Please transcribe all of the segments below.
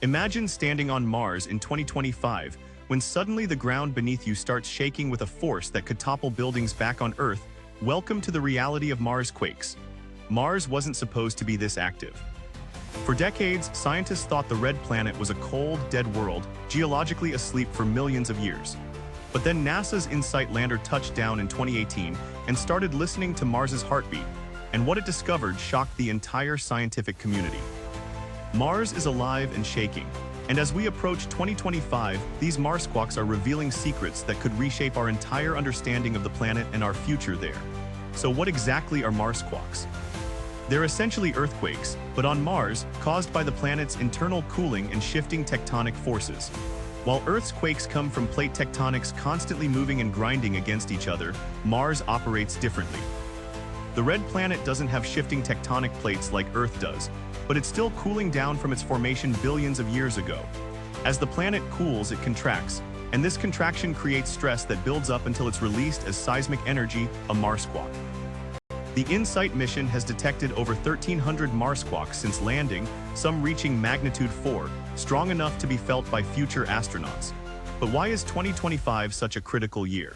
Imagine standing on Mars in 2025 when suddenly the ground beneath you starts shaking with a force that could topple buildings back on Earth. Welcome to the reality of Mars quakes. Mars wasn't supposed to be this active. For decades, scientists thought the red planet was a cold, dead world, geologically asleep for millions of years. But then NASA's InSight lander touched down in 2018 and started listening to Mars's heartbeat, and what it discovered shocked the entire scientific community. Mars is alive and shaking, and as we approach 2025, these Mars quakes are revealing secrets that could reshape our entire understanding of the planet and our future there. So what exactly are Mars quakes? They're essentially earthquakes, but on Mars, caused by the planet's internal cooling and shifting tectonic forces. While Earth's quakes come from plate tectonics constantly moving and grinding against each other, Mars operates differently. The red planet doesn't have shifting tectonic plates like Earth does, but it's still cooling down from its formation billions of years ago. As the planet cools, it contracts, and this contraction creates stress that builds up until it's released as seismic energy, a Mars quake. The InSight mission has detected over 1,300 Mars quakes since landing, some reaching magnitude 4, strong enough to be felt by future astronauts. But why is 2025 such a critical year?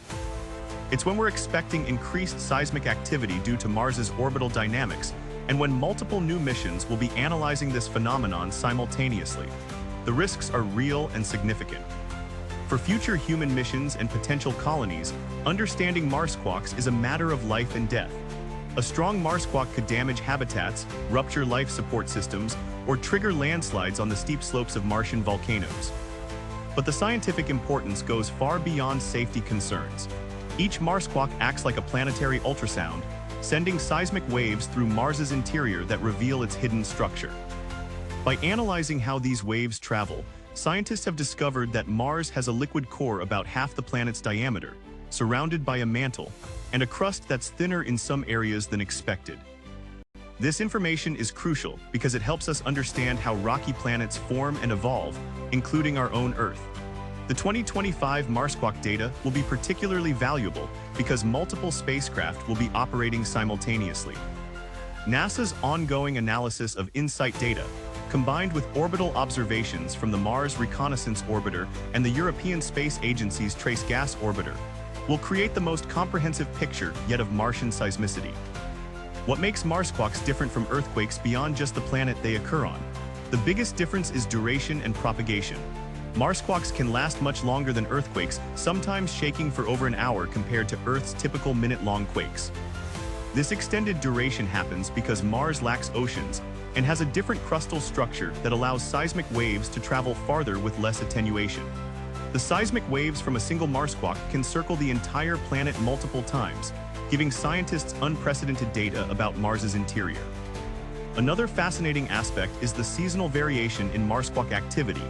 It's when we're expecting increased seismic activity due to Mars's orbital dynamics, and when multiple new missions will be analyzing this phenomenon simultaneously. The risks are real and significant. For future human missions and potential colonies, understanding Mars quakes is a matter of life and death. A strong Mars quake could damage habitats, rupture life support systems, or trigger landslides on the steep slopes of Martian volcanoes. But the scientific importance goes far beyond safety concerns. Each Mars quake acts like a planetary ultrasound, sending seismic waves through Mars's interior that reveal its hidden structure. By analyzing how these waves travel, scientists have discovered that Mars has a liquid core about half the planet's diameter, surrounded by a mantle, and a crust that's thinner in some areas than expected. This information is crucial because it helps us understand how rocky planets form and evolve, including our own Earth. The 2025 Mars quake data will be particularly valuable because multiple spacecraft will be operating simultaneously. NASA's ongoing analysis of InSight data, combined with orbital observations from the Mars Reconnaissance Orbiter and the European Space Agency's Trace Gas Orbiter, will create the most comprehensive picture yet of Martian seismicity. What makes Mars quakes different from earthquakes beyond just the planet they occur on? The biggest difference is duration and propagation. Mars quakes can last much longer than earthquakes, sometimes shaking for over an hour compared to Earth's typical minute-long quakes. This extended duration happens because Mars lacks oceans and has a different crustal structure that allows seismic waves to travel farther with less attenuation. The seismic waves from a single Mars quake can circle the entire planet multiple times, giving scientists unprecedented data about Mars's interior. Another fascinating aspect is the seasonal variation in Mars quake activity.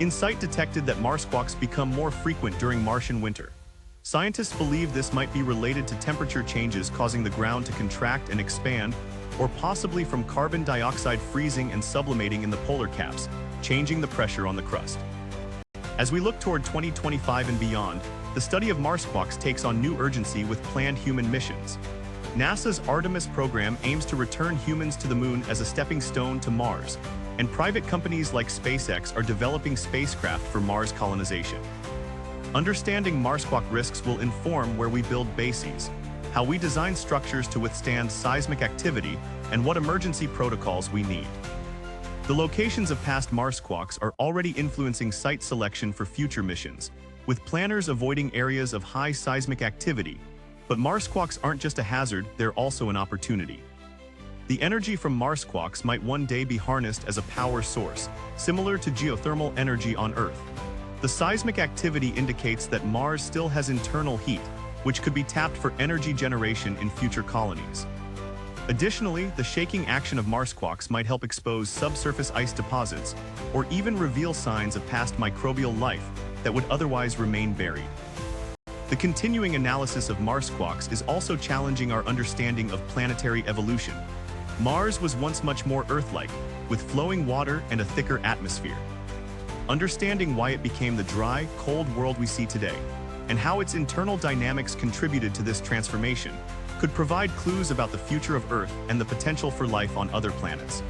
InSight detected that Mars quakes become more frequent during Martian winter. Scientists believe this might be related to temperature changes causing the ground to contract and expand, or possibly from carbon dioxide freezing and sublimating in the polar caps, changing the pressure on the crust. As we look toward 2025 and beyond, the study of Mars quakes takes on new urgency with planned human missions. NASA's Artemis program aims to return humans to the Moon as a stepping stone to Mars, and private companies like SpaceX are developing spacecraft for Mars colonization. Understanding Mars quake risks will inform where we build bases, how we design structures to withstand seismic activity, and what emergency protocols we need. The locations of past Mars quakes are already influencing site selection for future missions, with planners avoiding areas of high seismic activity. But Mars quakes aren't just a hazard, they're also an opportunity. The energy from Mars quakes might one day be harnessed as a power source, similar to geothermal energy on Earth. The seismic activity indicates that Mars still has internal heat, which could be tapped for energy generation in future colonies. Additionally, the shaking action of Mars quakes might help expose subsurface ice deposits, or even reveal signs of past microbial life that would otherwise remain buried. The continuing analysis of Mars quakes is also challenging our understanding of planetary evolution. Mars was once much more Earth-like, with flowing water and a thicker atmosphere. Understanding why it became the dry, cold world we see today, and how its internal dynamics contributed to this transformation, could provide clues about the future of Earth and the potential for life on other planets.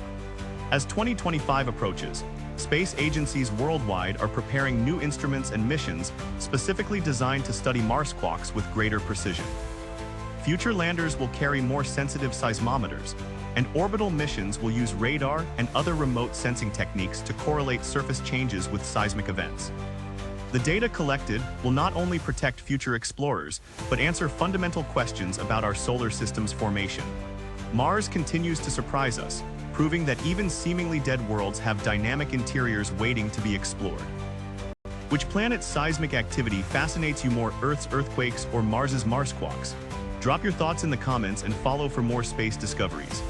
As 2025 approaches, Space agencies worldwide are preparing new instruments and missions specifically designed to study Mars quakes with greater precision. Future landers will carry more sensitive seismometers, and orbital missions will use radar and other remote sensing techniques to correlate surface changes with seismic events. The data collected will not only protect future explorers, but answer fundamental questions about our solar system's formation. Mars continues to surprise us, proving that even seemingly dead worlds have dynamic interiors waiting to be explored. Which planet's seismic activity fascinates you more, Earth's earthquakes or Mars's Mars quakes? Drop your thoughts in the comments and follow for more space discoveries.